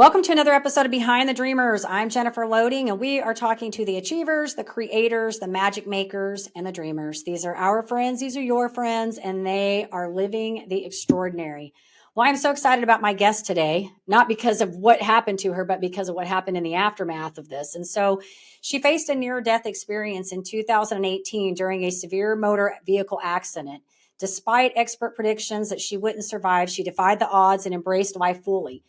Welcome to another episode of Behind the Dreamers. I'm Jennifer Loading, and we are talking to the achievers, the creators, the magic makers, and the dreamers. These are our friends, these are your friends, and they are living the extraordinary. Well, I'm so excited about my guest today, not because of what happened to her, but because of what happened in the aftermath of this. And so she faced a near-death experience in 2018 during a severe motor vehicle accident. Despite expert predictions that she wouldn't survive, she defied the odds and embraced life fully.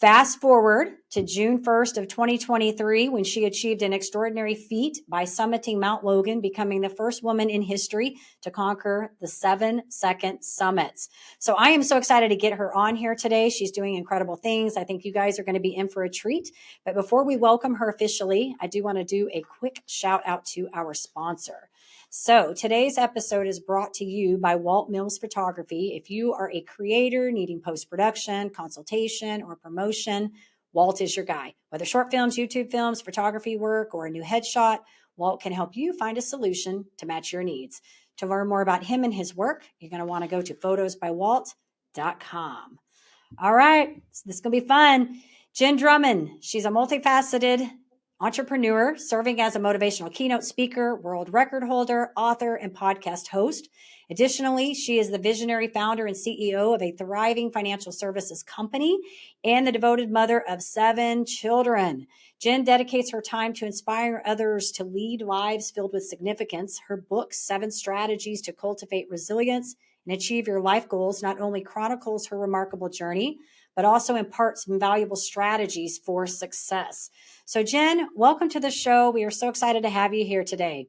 Fast forward to June 1st of 2023, when she achieved an extraordinary feat by summiting Mount Logan, becoming the first woman in history to conquer the 7-second summits. So I am so excited to get her on here today. She's doing incredible things. I think you guys are going to be in for a treat. But before we welcome her officially, I do want to do a quick shout out to our sponsor. So today's episode is brought to you by Walt Mills Photography. If you are a creator needing post-production, consultation, or promotion, Walt is your guy. Whether short films, YouTube films, photography work, or a new headshot, Walt can help you find a solution to match your needs. To learn more about him and his work, you're going to want to go to photosbywalt.com. All right, so this is going to be fun. Jenn Drummond, she's a multifaceted entrepreneur, serving as a motivational keynote speaker, world record holder, author, and podcast host. Additionally, she is the visionary founder and CEO of a thriving financial services company and the devoted mother of 7 children. Jenn dedicates her time to inspire others to lead lives filled with significance. Her book, 7 Strategies to Cultivate Resilience and Achieve Your Life Goals, not only chronicles her remarkable journey, but also imparts some valuable strategies for success. So Jenn, welcome to the show. We are so excited to have you here today.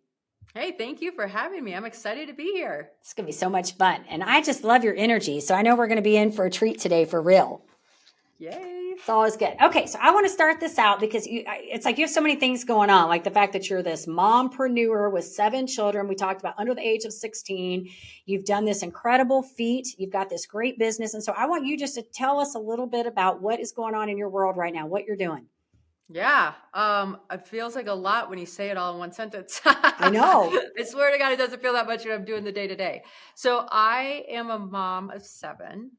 Hey, thank you for having me. I'm excited to be here. It's going to be so much fun. And I just love your energy. So I know we're going to be in for a treat today for real. Yay. It's always good. Okay, so I want to start this out because it's like you have so many things going on, like the fact that you're this mompreneur with 7 children. We talked about under the age of 16. You've done this incredible feat. You've got this great business. And so I want you just to tell us a little bit about what is going on in your world right now, what you're doing. Yeah. It feels like a lot when you say it all in one sentence. I know. I swear to God, it doesn't feel that much when I'm doing the day to day. So I am a mom of 7.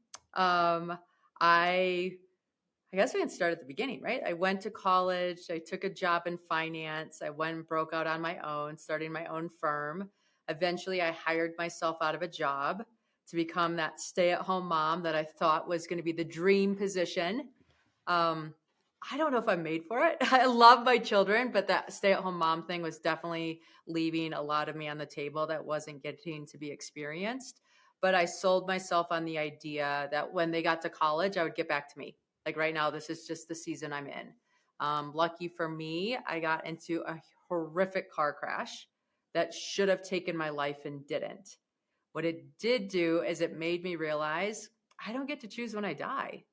I guess we can start at the beginning, right? I went to college. I took a job in finance. I went and broke out on my own, starting my own firm. Eventually, I hired myself out of a job to become that stay-at-home mom that I thought was going to be the dream position. I don't know if I'm made for it. I love my children, but that stay-at-home mom thing was definitely leaving a lot of me on the table that wasn't getting to be experienced. But I sold myself on the idea that when they got to college, I would get back to me. Like right now, this is just the season I'm in. Lucky for me, I got into a horrific car crash that should have taken my life and didn't. What it did do is it made me realize I don't get to choose when I die,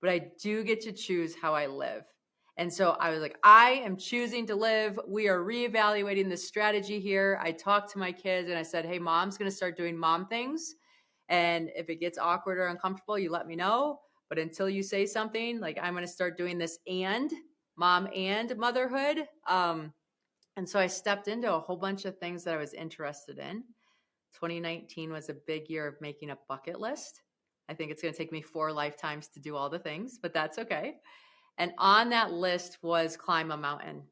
but I do get to choose how I live. And so I was like, I am choosing to live. We are reevaluating this strategy here. I talked to my kids and I said, hey, mom's going to start doing mom things. And if it gets awkward or uncomfortable, you let me know. But until you say something, like I'm going to start doing this and mom and motherhood. And so I stepped into a whole bunch of things that I was interested in. 2019 was a big year of making a bucket list. I think it's going to take me 4 lifetimes to do all the things, but that's okay. And on that list was climb a mountain.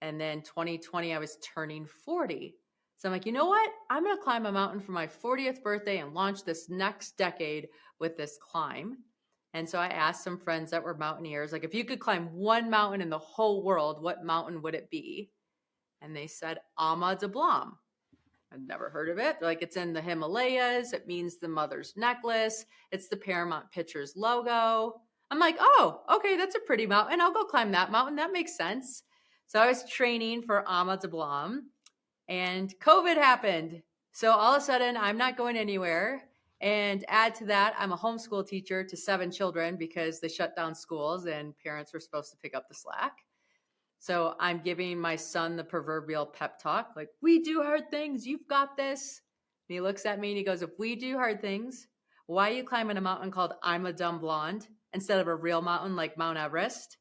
And then 2020, I was turning 40. So I'm like, you know what? I'm going to climb a mountain for my 40th birthday and launch this next decade with this climb. And so I asked some friends that were mountaineers, like, if you could climb one mountain in the whole world, what mountain would it be? And they said, Ama de Blanc. I've never heard of it. They're like, it's in the Himalayas. It means the mother's necklace. It's the Paramount Pictures logo. I'm like, oh, okay, that's a pretty mountain. I'll go climb that mountain. That makes sense. So I was training for Ama de Blanc and COVID happened. So all of a sudden, I'm not going anywhere. And add to that, I'm a homeschool teacher to 7 children because they shut down schools and parents were supposed to pick up the slack. So I'm giving my son the proverbial pep talk, like, we do hard things. You've got this. And he looks at me and he goes, if we do hard things, why are you climbing a mountain called I'm a Dumb Blonde instead of a real mountain like Mount Everest?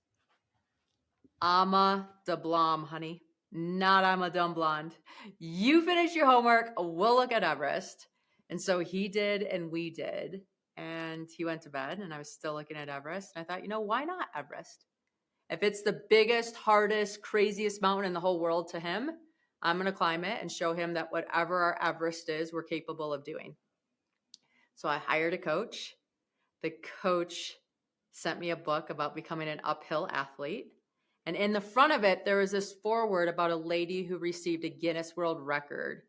Ama de Blanc, honey, not I'm a Dumb Blonde. You finish your homework. We'll look at Everest. And so he did and we did. And he went to bed and I was still looking at Everest. And I thought, why not Everest? If it's the biggest, hardest, craziest mountain in the whole world to him, I'm going to climb it and show him that whatever our Everest is, we're capable of doing. So I hired a coach. The coach sent me a book about becoming an uphill athlete. And in the front of it, there was this foreword about a lady who received a Guinness World Record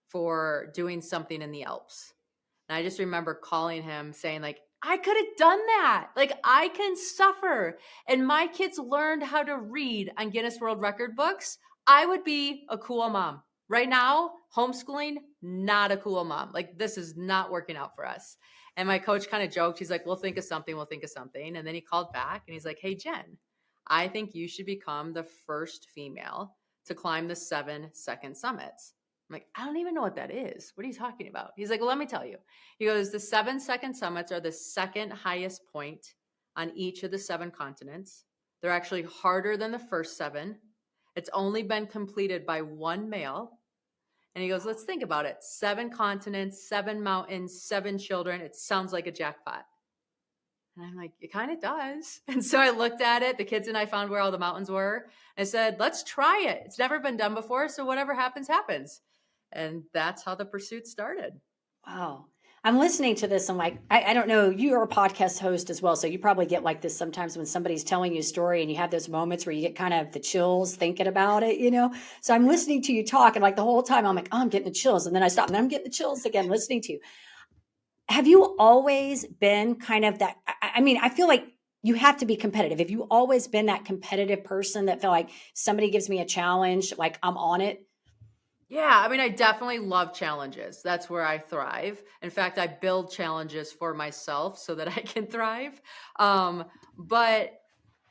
for doing something in the Alps. And I just remember calling him saying, like, I could have done that. Like, I can suffer. And my kids learned how to read on Guinness World Record books. I would be a cool mom. Right now, homeschooling, not a cool mom. Like, this is not working out for us. And my coach kind of joked. He's like, we'll think of something. And then he called back and he's like, hey, Jen, I think you should become the first female to climb the 7-second summits. I'm like, I don't even know what that is. What are you talking about? He's like, well, let me tell you. He goes, the 7-second summits are the second highest point on each of the 7 continents. They're actually harder than the first 7. It's only been completed by 1 male. And he goes, let's think about it. 7 continents, 7 mountains, 7 children. It sounds like a jackpot. And I'm like, it kind of does. And so I looked at it. The kids and I found where all the mountains were. I said, let's try it. It's never been done before. So whatever happens, happens. And that's how the pursuit started. Wow. I'm listening to this. I'm like, I don't know. You're a podcast host as well. So you probably get like this sometimes when somebody's telling you a story and you have those moments where you get kind of the chills thinking about it, you know? So I'm listening to you talk and like the whole time I'm like, oh, I'm getting the chills. And then I stop and I'm getting the chills again, listening to you. Have you always been kind of that? I mean, I feel like you have to be competitive. Have you always been that competitive person that felt like somebody gives me a challenge, like I'm on it? Yeah, I mean, I definitely love challenges. That's where I thrive. In fact, I build challenges for myself so that I can thrive. But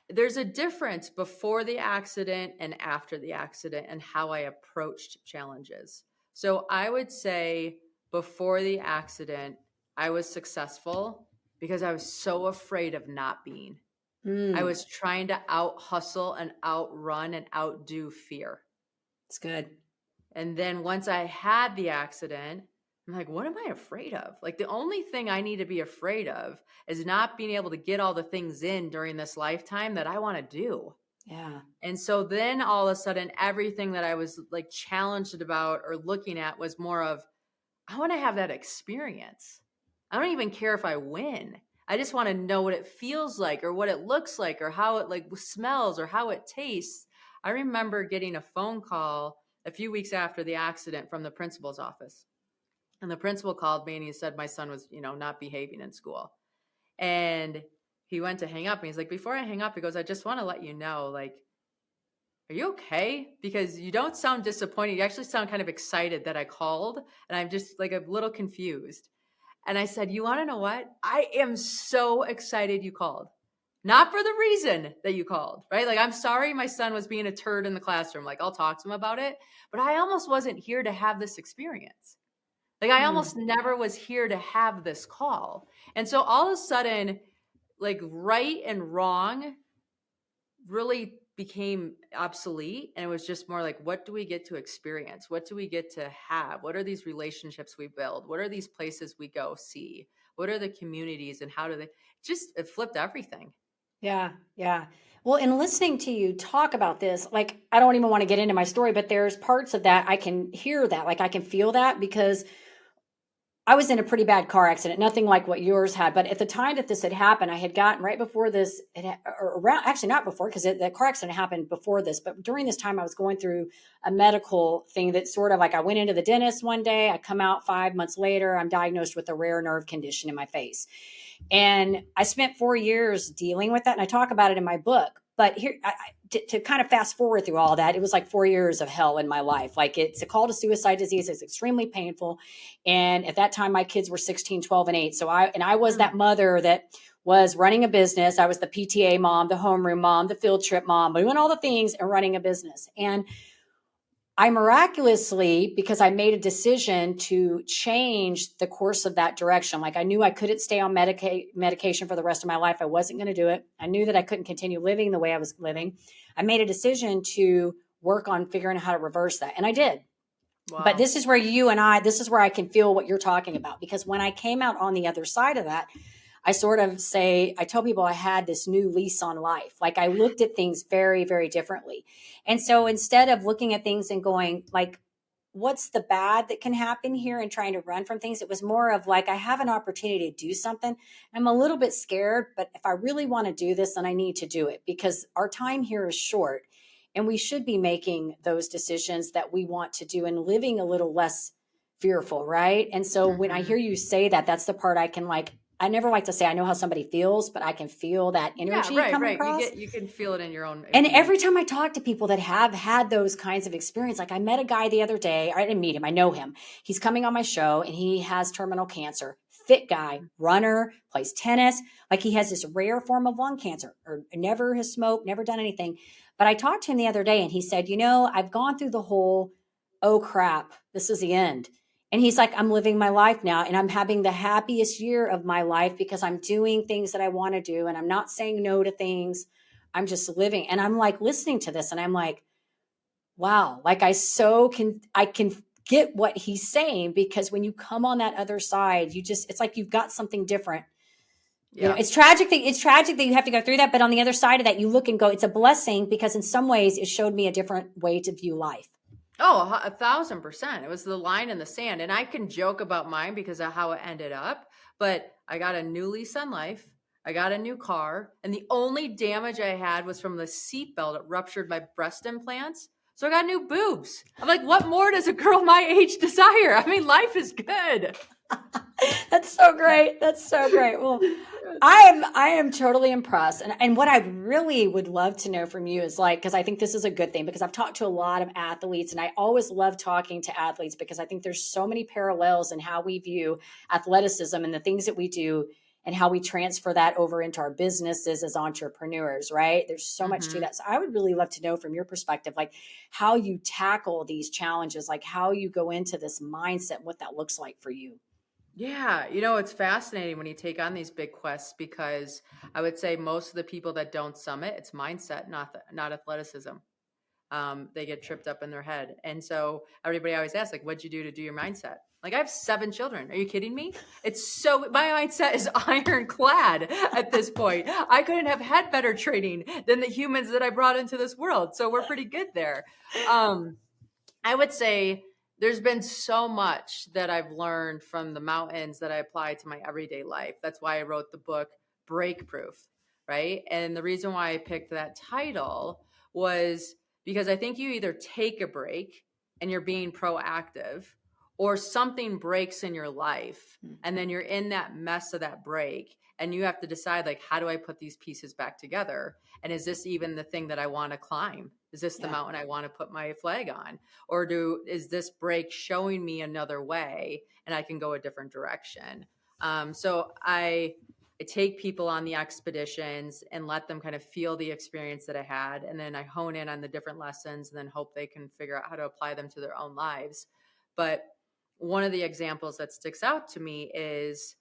there's a difference before the accident and after the accident and how I approached challenges. So I would say before the accident, I was successful because I was so afraid of not being. I was trying to out hustle and outrun and outdo fear. It's good. And then once I had the accident, I'm like, what am I afraid of? Like, the only thing I need to be afraid of is not being able to get all the things in during this lifetime that I want to do. Yeah. And so then all of a sudden, everything that I was like challenged about or looking at was more of, I want to have that experience. I don't even care if I win. I just want to know what it feels like or what it looks like or how it like smells or how it tastes. I remember getting a phone call a few weeks after the accident from the principal's office. And the principal called me and he said my son was, not behaving in school. And he went to hang up and he's like, before I hang up, he goes, I just want to let you know, like, are you okay? Because you don't sound disappointed. You actually sound kind of excited that I called. And I'm just like a little confused. And I said, you want to know what? I am so excited you called. Not for the reason that you called, right? Like, I'm sorry my son was being a turd in the classroom. Like, I'll talk to him about it. But I almost wasn't here to have this experience. Like, I almost never was here to have this call. And so all of a sudden, like, right and wrong really became obsolete. And it was just more like, what do we get to experience? What do we get to have? What are these relationships we build? What are these places we go see? What are the communities and how do they it flipped everything. Yeah. Yeah. Well, in listening to you talk about this, like, I don't even want to get into my story, but there's parts of that I can hear that, like I can feel that because I was in a pretty bad car accident, nothing like what yours had. But at the time that this had happened, I had gotten right before this, or around, actually not before, because the car accident happened before this. But during this time, I was going through a medical thing that sort of like I went into the dentist one day. I come out 5 months later. I'm diagnosed with a rare nerve condition in my face. And I spent 4 years dealing with that. And I talk about it in my book. But here, to kind of fast forward through all that, it was like 4 years of hell in my life. Like, it's a call to suicide disease. It's extremely painful. And at that time, my kids were 16, 12, and 8. So I was that mother that was running a business. I was the PTA mom, the homeroom mom, the field trip mom, doing all the things and running a business. And I miraculously, because I made a decision to change the course of that direction. Like, I knew I couldn't stay on medication for the rest of my life. I wasn't going to do it. I knew that I couldn't continue living the way I was living. I made a decision to work on figuring out how to reverse that. And I did. Wow. But this is where this is where I can feel what you're talking about. Because when I came out on the other side of that, I sort of say, I tell people I had this new lease on life. Like I looked at things very, very differently. And so instead of looking at things and going like, what's the bad that can happen here and trying to run from things, it was more of like, I have an opportunity to do something. I'm a little bit scared, but if I really want to do this, then I need to do it because our time here is short and we should be making those decisions that we want to do and living a little less fearful, right? And so when I hear you say that, that's the part I can like, I never like to say I know how somebody feels, but I can feel that energy coming across. You can feel it in your own. And every time I talk to people that have had those kinds of experience, like I met a guy the other day, I didn't meet him, I know him. He's coming on my show and he has terminal cancer. Fit guy, runner, plays tennis. Like he has this rare form of lung cancer or never has smoked, never done anything. But I talked to him the other day and he said, I've gone through the whole, oh crap, this is the end. And he's like, I'm living my life now and I'm having the happiest year of my life because I'm doing things that I want to do and I'm not saying no to things. I'm just living. And I'm like listening to this and I'm like, wow, like I can get what he's saying because when you come on that other side, it's like you've got something different. Yeah. It's tragic that you have to go through that. But on the other side of that, you look and go, it's a blessing because in some ways it showed me a different way to view life. Oh, 1,000%. It was the line in the sand. And I can joke about mine because of how it ended up, but I got a new lease on life. I got a new car. And the only damage I had was from the seatbelt. It ruptured my breast implants. So I got new boobs. I'm like, what more does a girl my age desire? I mean, life is good. That's so great. That's so great. Well, I am totally impressed. And what I really would love to know from you is like, because I think this is a good thing because I've talked to a lot of athletes and I always love talking to athletes because I think there's so many parallels in how we view athleticism and the things that we do and how we transfer that over into our businesses as entrepreneurs, right? There's so much to that. So I would really love to know from your perspective, like how you tackle these challenges, like how you go into this mindset, and what that looks like for you. Yeah, it's fascinating when you take on these big quests because I would say most of the people that don't summit, it's mindset, not athleticism. They get tripped up in their head. And so everybody always asks, like, what'd you do to do your mindset? Like, I have 7 children. Are you kidding me? My mindset is ironclad at this point. I couldn't have had better training than the humans that I brought into this world. So we're pretty good there. I would say there's been so much that I've learned from the mountains that I apply to my everyday life. That's why I wrote the book Break Proof, right? And the reason why I picked that title was because I think you either take a break and you're being proactive or something breaks in your life and then you're in that mess of that break and you have to decide like, how do I put these pieces back together? And is this even the thing that I want to climb? Is this the mountain I want to put my flag on? Or is this break showing me another way and I can go a different direction? So I take people on the expeditions and let them kind of feel the experience that I had. And then I hone in on the different lessons and then hope they can figure out how to apply them to their own lives. But one of the examples that sticks out to me is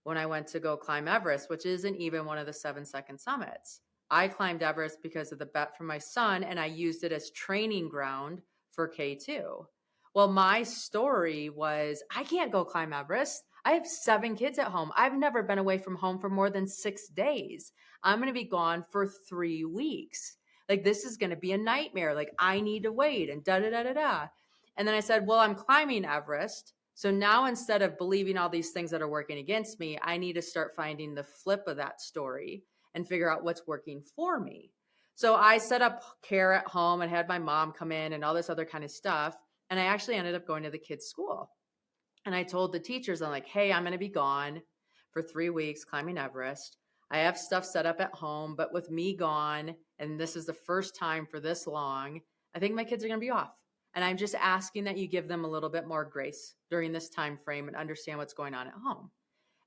when I went to go climb Everest, which isn't even one of the 7-second summits. I climbed Everest because of the bet from my son, and I used it as training ground for K2. Well, my story was, I can't go climb Everest. I have 7 kids at home. I've never been away from home for more than 6 days. I'm going to be gone for 3 weeks. Like, this is going to be a nightmare. Like, I need to wait and da-da-da-da-da. And then I said, well, I'm climbing Everest. So now instead of believing all these things that are working against me, I need to start finding the flip of that story and figure out what's working for me. So I set up care at home and had my mom come in and all this other kind of stuff. And I actually ended up going to the kids' school. And I told the teachers, I'm like, hey, I'm going to be gone for 3 weeks climbing Everest. I have stuff set up at home, but with me gone, and this is the first time for this long, I think my kids are going to be off. And I'm just asking that you give them a little bit more grace during this time frame and understand what's going on at home.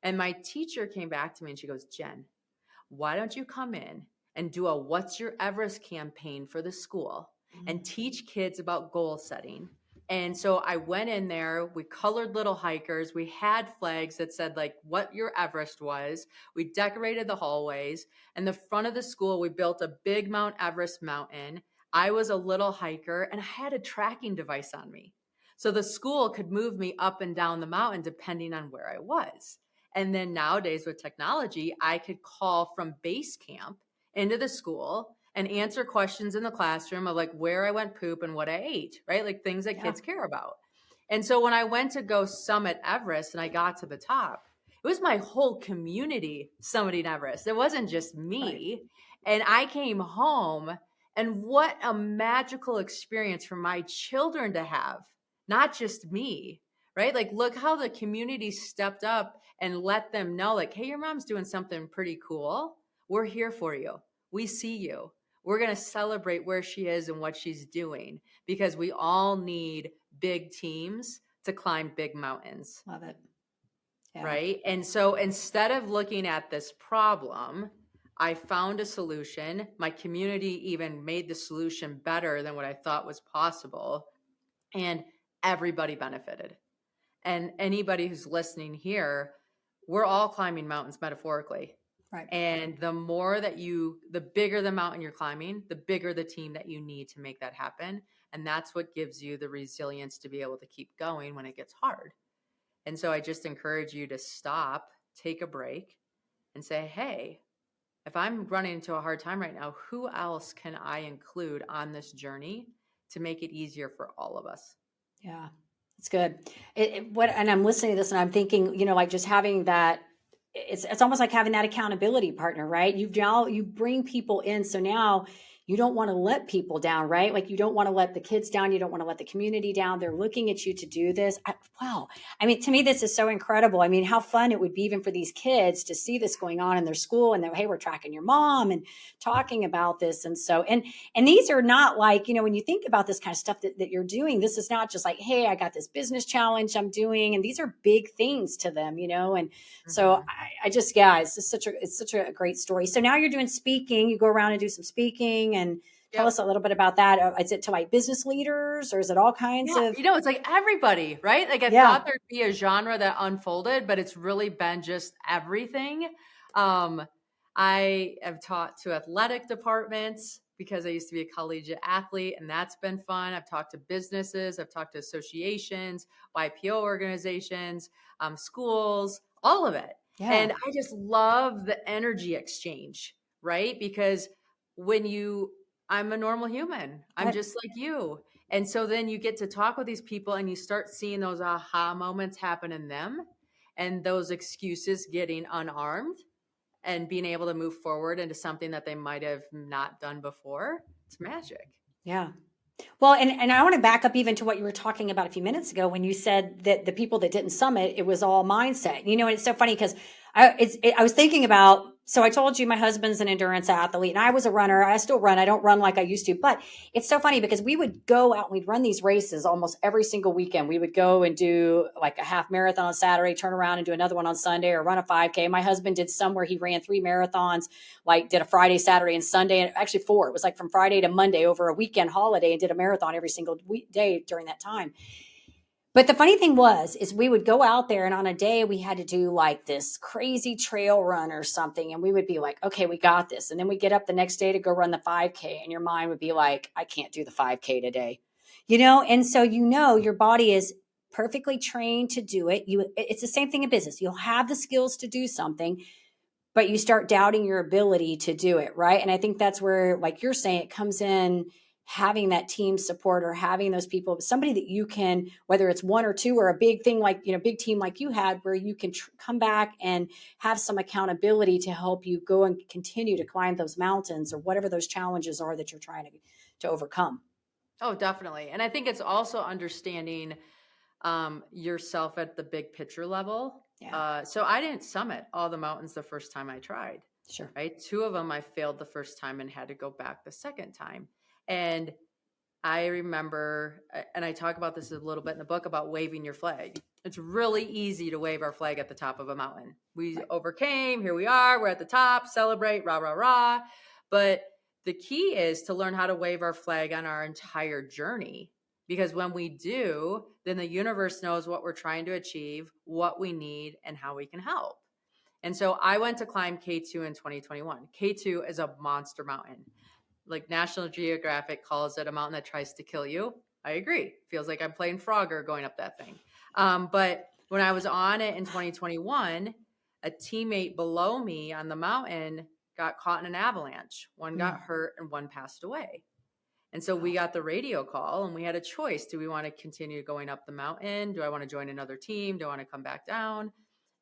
And my teacher came back to me and she goes, Jen, why don't you come in and do a What's Your Everest campaign for the school and teach kids about goal setting? And so I went in there, we colored little hikers, we had flags that said like what your Everest was. We decorated the hallways, and the front of the school, we built a big Mount Everest mountain. I was a little hiker and I had a tracking device on me. So the school could move me up and down the mountain depending on where I was. And then nowadays with technology, I could call from base camp into the school and answer questions in the classroom of like where I went poop and what I ate, right? Like things that kids care about. And so when I went to go summit Everest and I got to the top, it was my whole community summiting Everest. It wasn't just me. Right. And I came home, and what a magical experience for my children to have, not just me, right? Like, look how the community stepped up and let them know, like, hey, your mom's doing something pretty cool. We're here for you. We see you. We're going to celebrate where she is and what she's doing, because we all need big teams to climb big mountains. Love it. Yeah. Right. And so instead of looking at this problem, I found a solution. My community even made the solution better than what I thought was possible. And everybody benefited. And anybody who's listening here, we're all climbing mountains metaphorically. Right. And the bigger the mountain you're climbing, the bigger the team that you need to make that happen. And that's what gives you the resilience to be able to keep going when it gets hard. And so I just encourage you to stop, take a break, and say, hey, if I'm running into a hard time right now, who else can I include on this journey to make it easier for all of us? Yeah, it's good. And I'm listening to this and I'm thinking, like just having that, it's almost like having that accountability partner, right? You bring people in. So now you don't want to let people down, right? Like you don't want to let the kids down. You don't want to let the community down. They're looking at you to do this. Wow. I mean, to me, this is so incredible. I mean, how fun it would be even for these kids to see this going on in their school and hey, we're tracking your mom and talking about this. And so, and these are not like, when you think about this kind of stuff that you're doing, this is not just like, hey, I got this business challenge I'm doing. And these are big things to them, and so it's such a great story. So now you're doing speaking, you go around and do some speaking, and tell us a little bit about that. Is it to like business leaders or is it all kinds of? It's like everybody, right? Like I thought there'd be a genre that unfolded, but it's really been just everything. I have taught to athletic departments because I used to be a collegiate athlete, and that's been fun. I've talked to businesses, I've talked to associations, YPO organizations, schools, all of it. Yeah. And I just love the energy exchange, right? Because I'm a normal human. I'm just like you. And so then you get to talk with these people and you start seeing those aha moments happen in them and those excuses getting unarmed and being able to move forward into something that they might have not done before. It's magic. Yeah. Well, and I want to back up even to what you were talking about a few minutes ago when you said that the people that didn't summit, it was all mindset. And it's so funny because I was thinking about, so I told you my husband's an endurance athlete and I was a runner. I still run. I don't run like I used to, but it's so funny because we would go out and we'd run these races almost every single weekend. We would go and do like a half marathon on Saturday, turn around and do another one on Sunday or run a 5K. My husband did some where he ran 3 marathons, like did a Friday, Saturday, and Sunday, and actually 4. It was like from Friday to Monday over a weekend holiday and did a marathon every single day during that time. But the funny thing is we would go out there and on a day we had to do like this crazy trail run or something. And we would be like, okay, we got this. And then we get up the next day to go run the 5K and your mind would be like, I can't do the 5K today, And so, your body is perfectly trained to do it. It's the same thing in business. You'll have the skills to do something, but you start doubting your ability to do it. Right. And I think that's where, like you're saying, it comes in having that team support or having those people, somebody that you can, whether it's 1 or 2 or a big thing like, big team like you had, where you can come back and have some accountability to help you go and continue to climb those mountains or whatever those challenges are that you're trying to overcome. Oh, definitely. And I think it's also understanding yourself at the big picture level. Yeah. So I didn't summit all the mountains the first time I tried. Sure. Right. 2 of them I failed the first time and had to go back the second time. And I remember, and I talk about this a little bit in the book about waving your flag. It's really easy to wave our flag at the top of a mountain. We overcame, here we are, we're at the top, celebrate, rah, rah, rah. But the key is to learn how to wave our flag on our entire journey. Because when we do, then the universe knows what we're trying to achieve, what we need, and how we can help. And so I went to climb K2 in 2021. K2 is a monster mountain. Like National Geographic calls it a mountain that tries to kill you. I agree. Feels like I'm playing Frogger going up that thing. But when I was on it in 2021, a teammate below me on the mountain got caught in an avalanche. One got hurt and one passed away. And so we got the radio call and we had a choice. Do we want to continue going up the mountain? Do I want to join another team? Do I want to come back down?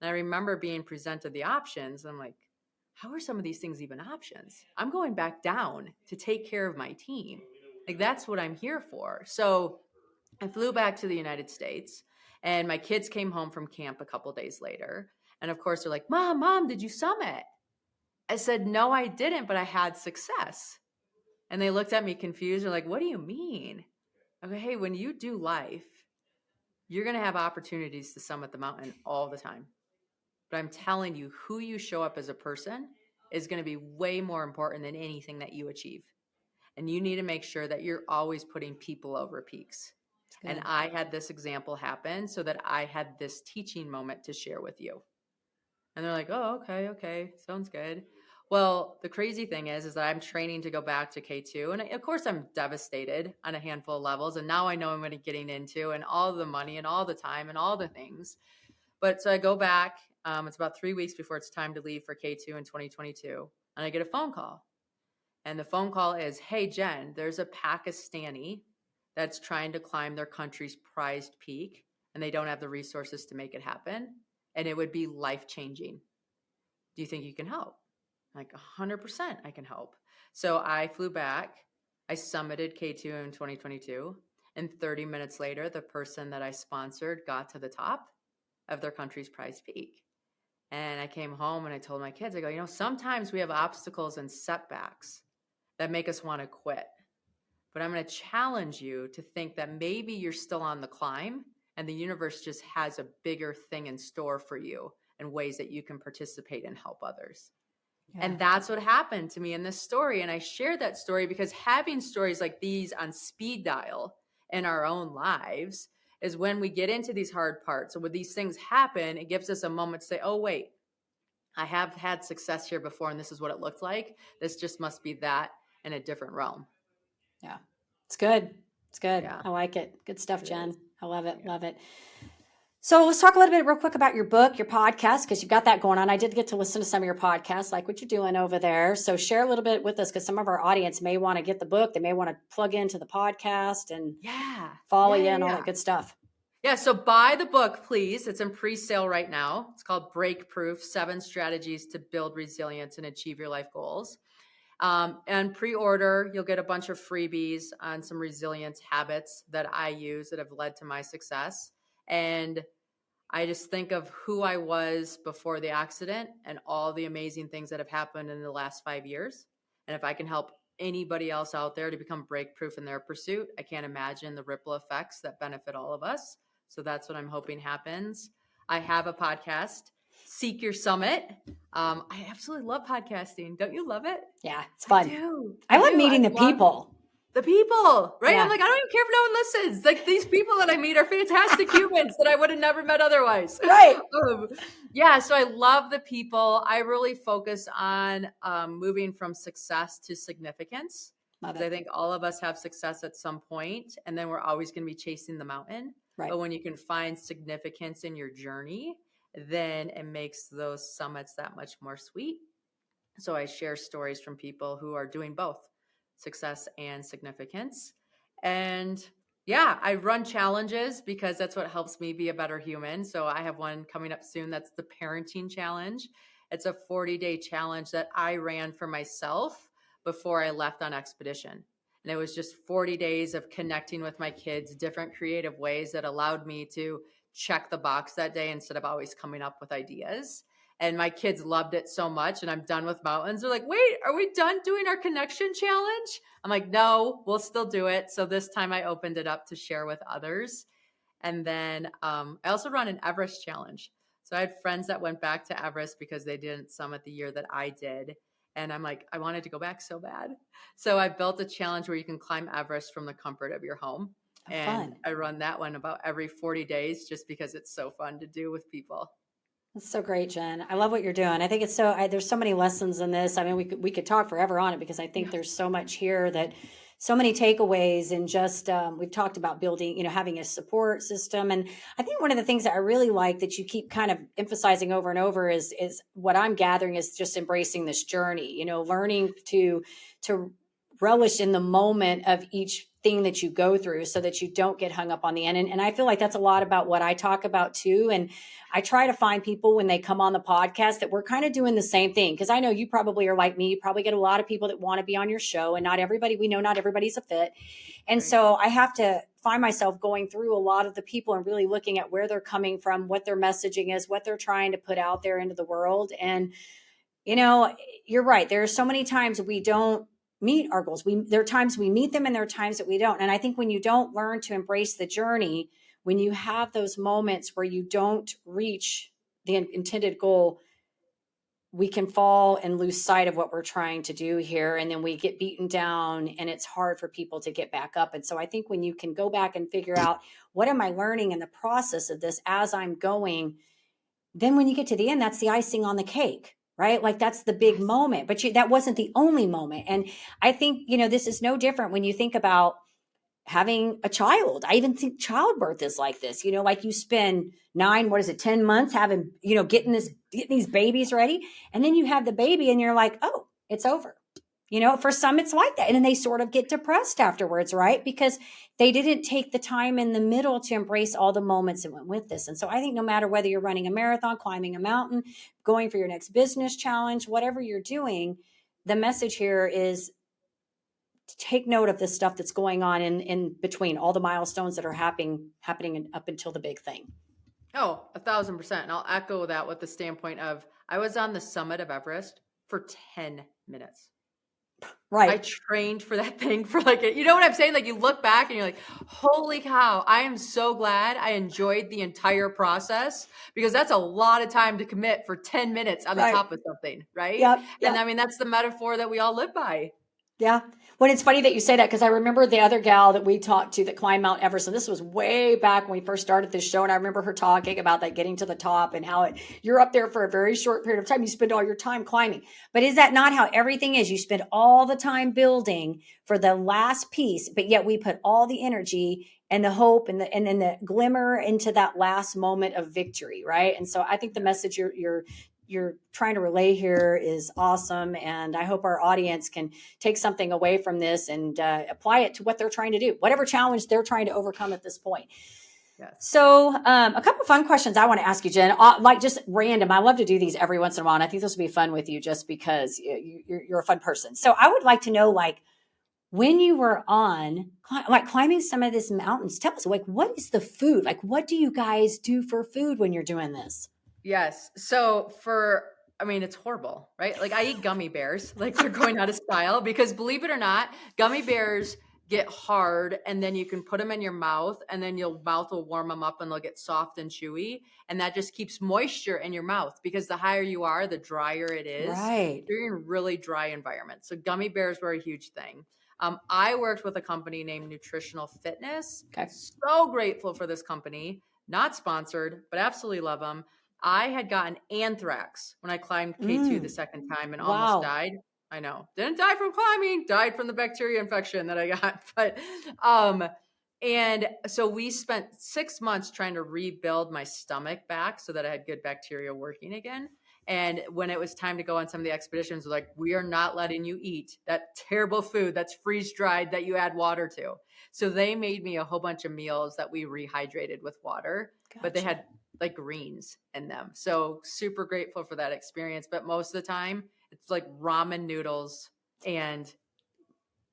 And I remember being presented the options. I'm like, how are some of these things even options? I'm going back down to take care of my team. Like, that's what I'm here for. So I flew back to the United States and my kids came home from camp a couple days later. And of course they're like, Mom, did you summit? I said, no, I didn't, but I had success. And they looked at me confused. They're like, what do you mean? Okay, hey, when you do life, you're going to have opportunities to summit the mountain all the time. But I'm telling you, who you show up as a person is going to be way more important than anything that you achieve. And you need to make sure that you're always putting people over peaks. And I had this example happen so that I had this teaching moment to share with you. And they're like, oh, okay. Sounds good. Well, the crazy thing is that I'm training to go back to K2. And of course, I'm devastated on a handful of levels. And now I know I'm going to getting into and all the money and all the time and all the things. But so I go back. It's about 3 weeks before it's time to leave for K2 in 2022. And I get a phone call. And the phone call is, hey, Jen, there's a Pakistani that's trying to climb their country's prized peak. And they don't have the resources to make it happen. And it would be life-changing. Do you think you can help? Like 100% I can help. So I flew back. I summited K2 in 2022. And 30 minutes later, the person that I sponsored got to the top of their country's prize peak. And I came home and I told my kids, I go, sometimes we have obstacles and setbacks that make us want to quit. But I'm going to challenge you to think that maybe you're still on the climb and the universe just has a bigger thing in store for you and ways that you can participate and help others. Yeah. And that's what happened to me in this story. And I share that story because having stories like these on speed dial in our own lives is when we get into these hard parts. So when these things happen, it gives us a moment to say, oh, wait, I have had success here before, and this is what it looked like. This just must be that in a different realm. Yeah, it's good. It's good. Yeah. I like it. Good stuff, Jen. I love it. Yeah. Love it. So let's talk a little bit real quick about your book, your podcast, because you've got that going on. I did get to listen to some of your podcasts, like what you're doing over there. So share a little bit with us because some of our audience may want to get the book. They may want to plug into the podcast and follow you and all that good stuff. Yeah. So buy the book, please. It's in pre-sale right now. It's called Break Proof: 7 Strategies to Build Resilience and Achieve Your Life Goals. And pre-order, you'll get a bunch of freebies on some resilience habits that I use that have led to my success. And I just think of who I was before the accident and all the amazing things that have happened in the last 5 years. And if I can help anybody else out there to become break-proof in their pursuit, I can't imagine the ripple effects that benefit all of us. So that's what I'm hoping happens. I have a podcast, Seek Your Summit. I absolutely love podcasting. Don't you love it? Yeah, it's fun. I do. I love meeting the people. The people, right? Yeah. I'm like, I don't even care if no one listens. Like, these people that I meet are fantastic humans that I would have never met otherwise. Right. So I love the people. I really focus on moving from success to significance. Because I think all of us have success at some point, and then we're always going to be chasing the mountain. Right. But when you can find significance in your journey, then it makes those summits that much more sweet. So I share stories from people who are doing both success and significance. And I run challenges because that's what helps me be a better human. So I have one coming up soon. That's the parenting challenge. It's a 40-day challenge that I ran for myself before I left on expedition. And it was just 40 days of connecting with my kids, different creative ways that allowed me to check the box that day instead of always coming up with ideas. And my kids loved it so much. And I'm done with mountains. They're like, wait, are we done doing our connection challenge? I'm like, no, we'll still do it. So this time I opened it up to share with others. And then I also run an Everest challenge. So I had friends that went back to Everest because they didn't summit the year that I did. And I'm like, I wanted to go back so bad. So I built a challenge where you can climb Everest from the comfort of your home. And I run that one about every 40 days just because it's so fun to do with people. That's so great, Jen. I love what you're doing. I think it's there's so many lessons in this. I mean, we could talk forever on it because I think there's so much here that so many takeaways, and just we've talked about building, having a support system. And I think one of the things that I really like that you keep kind of emphasizing over and over is what I'm gathering is just embracing this journey, learning to relish in the moment of each thing that you go through so that you don't get hung up on the end. And I feel like that's a lot about what I talk about too. And I try to find people when they come on the podcast that we're kind of doing the same thing. Cause I know you probably are like me. You probably get a lot of people that want to be on your show, and we know not everybody's a fit. And so I have to find myself going through a lot of the people and really looking at where they're coming from, what their messaging is, what they're trying to put out there into the world. And, you're right. There are so many times we don't meet our goals. There are times we meet them and there are times that we don't. And I think when you don't learn to embrace the journey, when you have those moments where you don't reach the intended goal, we can fall and lose sight of what we're trying to do here. And then we get beaten down, and it's hard for people to get back up. And so I think when you can go back and figure out, what am I learning in the process of this as I'm going, then when you get to the end, that's the icing on the cake, right? Like that's the big moment, but that wasn't the only moment. And I think, this is no different when you think about having a child. I even think childbirth is like this, like you spend 10 months having, getting these babies ready. And then you have the baby and you're like, oh, it's over. For some, it's like that. And then they sort of get depressed afterwards, right? Because they didn't take the time in the middle to embrace all the moments that went with this. And so I think no matter whether you're running a marathon, climbing a mountain, going for your next business challenge, whatever you're doing, the message here is to take note of the stuff that's going on in between, all the milestones that are happening up until the big thing. Oh, 1,000%. And I'll echo that with the standpoint of, I was on the summit of Everest for 10 minutes. Right. I trained for that thing for you know what I'm saying? Like you look back and you're like, holy cow, I am so glad I enjoyed the entire process, because that's a lot of time to commit for 10 minutes on the top of something. Right. Yep. And I mean, that's the metaphor that we all live by. Yeah. Well, it's funny that you say that, because I remember the other gal that we talked to that climbed Mount Everest. And this was way back when we first started this show. And I remember her talking about that, getting to the top, and how you're up there for a very short period of time. You spend all your time climbing. But is that not how everything is? You spend all the time building for the last piece, but yet we put all the energy and the hope and then the glimmer into that last moment of victory. Right. And so I think the message you're trying to relay here is awesome. And I hope our audience can take something away from this and apply it to what they're trying to do, whatever challenge they're trying to overcome at this point. Yes. So a couple of fun questions I want to ask you, Jen, like just random. I love to do these every once in a while. And I think this will be fun with you just because you're a fun person. So I would like to know, when you were on climbing some of these mountains, tell us, what is the food? What do you guys do for food when you're doing this? Yes. So it's horrible, right? I eat gummy bears, they're going out of style, because believe it or not, gummy bears get hard, and then you can put them in your mouth, and then your mouth will warm them up and they'll get soft and chewy. And that just keeps moisture in your mouth, because the higher you are, the drier it is. Right. You're in really dry environments. So gummy bears were a huge thing. I worked with a company named Nutritional Fitness. Okay. So grateful for this company. Not sponsored, but absolutely love them. I had gotten anthrax when I climbed K2 the second time and almost died. I know. Didn't die from climbing, died from the bacteria infection that I got. But, and so we spent 6 months trying to rebuild my stomach back so that I had good bacteria working again. And when it was time to go on some of the expeditions, we're like, we are not letting you eat that terrible food that's freeze dried that you add water to. So they made me a whole bunch of meals that we rehydrated with water, but they had greens in them. So super grateful for that experience. But most of the time it's ramen noodles and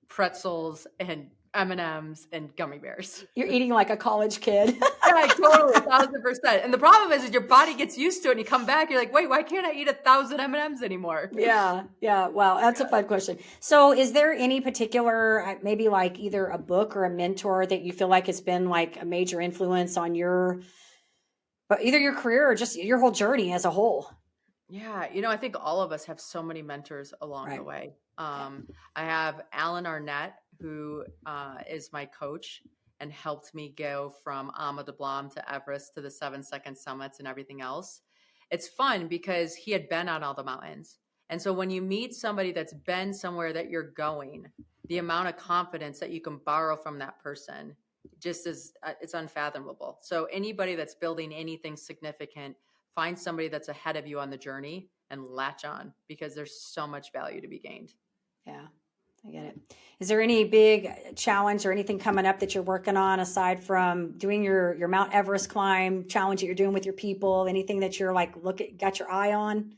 pretzels and M&Ms and gummy bears. You're eating like a college kid. Yeah, totally, 1,000%. And the problem is your body gets used to it and you come back, you're like, wait, why can't I eat 1,000 M&Ms anymore? Yeah. Wow. That's a fun question. So is there any particular, maybe either a book or a mentor that you feel like has been a major influence on but either your career or just your whole journey as a whole? Yeah. I think all of us have so many mentors along the way. I have Alan Arnett, who is my coach and helped me go from Ama de Blanc to Everest to the 7-second summits and everything else. It's fun because he had been on all the mountains. And so when you meet somebody that's been somewhere that you're going, the amount of confidence that you can borrow from that person just is, it's unfathomable. So anybody that's building anything significant, find somebody that's ahead of you on the journey and latch on, because there's so much value to be gained. Yeah, I get it. Is there any big challenge or anything coming up that you're working on aside from doing your Mount Everest climb challenge that you're doing with your people? Anything that you're like, got your eye on?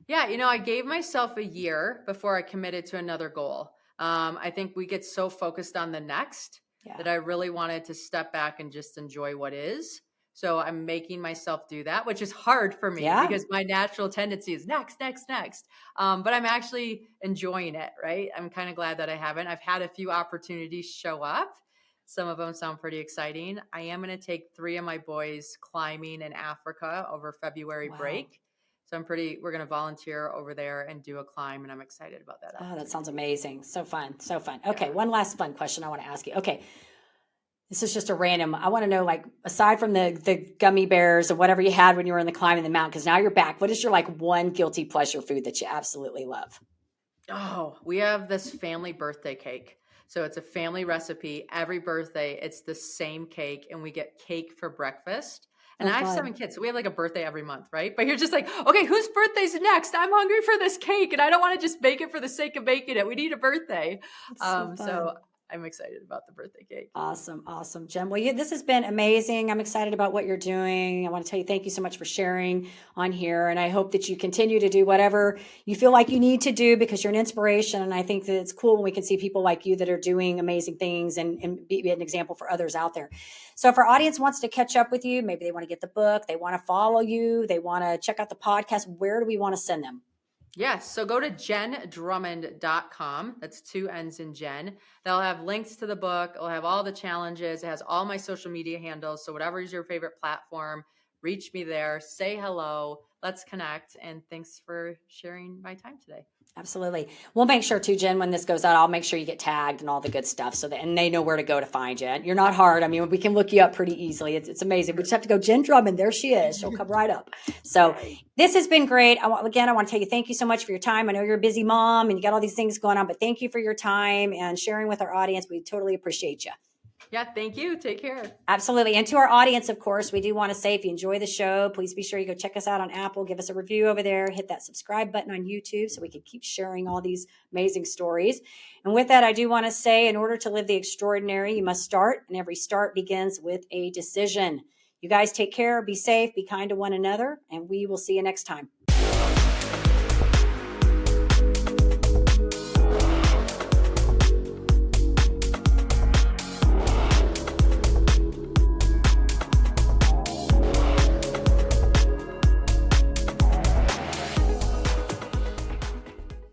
Yeah, I gave myself a year before I committed to another goal. I think we get so focused on the next that I really wanted to step back and just enjoy what is. So I'm making myself do that, which is hard for me because my natural tendency is next, next, next. But I'm actually enjoying it, right? I'm kind of glad that I haven't. I've had a few opportunities show up. Some of them sound pretty exciting. I am going to take 3 of my boys climbing in Africa over February break. So we're going to volunteer over there and do a climb, and I'm excited about that. Oh, that sounds amazing. So fun. So fun. Okay. One last fun question I want to ask you. Okay. This is just a random, I want to know, like, aside from the gummy bears or whatever you had when you were in the climbing the mountain, because now you're back, what is your like one guilty pleasure food that you absolutely love? Oh, we have this family birthday cake. So it's a family recipe. Every birthday, it's the same cake, and we get cake for breakfast. And I have 7 kids, so we have like a birthday every month, right? But you're just like, okay, whose birthday's next? I'm hungry for this cake, and I don't want to just bake it for the sake of baking it. We need a birthday. So I'm excited about the birthday cake. Awesome. Awesome. Jen, well, this has been amazing. I'm excited about what you're doing. I want to tell you, thank you so much for sharing on here. And I hope that you continue to do whatever you feel like you need to do, because you're an inspiration. And I think that it's cool when we can see people like you that are doing amazing things and be an example for others out there. So if our audience wants to catch up with you, maybe they want to get the book, they want to follow you, they want to check out the podcast, where do we want to send them? Yes. So go to jenndrummond.com. That's 2 N's in Jen. They'll have links to the book. It'll have all the challenges. It has all my social media handles. So whatever is your favorite platform, reach me there, say hello, let's connect. And thanks for sharing my time today. Absolutely. We'll make sure too, Jen, when this goes out, I'll make sure you get tagged and all the good stuff and they know where to go to find you. You're not hard. I mean, we can look you up pretty easily. It's amazing. We just have to go Jenn Drummond. There she is. She'll come right up. So this has been great. I want to tell you, thank you so much for your time. I know you're a busy mom and you got all these things going on, but thank you for your time and sharing with our audience. We totally appreciate you. Yeah, thank you. Take care. Absolutely. And to our audience, of course, we do want to say, if you enjoy the show, please be sure you go check us out on Apple, give us a review over there, hit that subscribe button on YouTube so we can keep sharing all these amazing stories. And with that, I do want to say, in order to live the extraordinary, you must start, and every start begins with a decision. You guys take care, be safe, be kind to one another, and we will see you next time.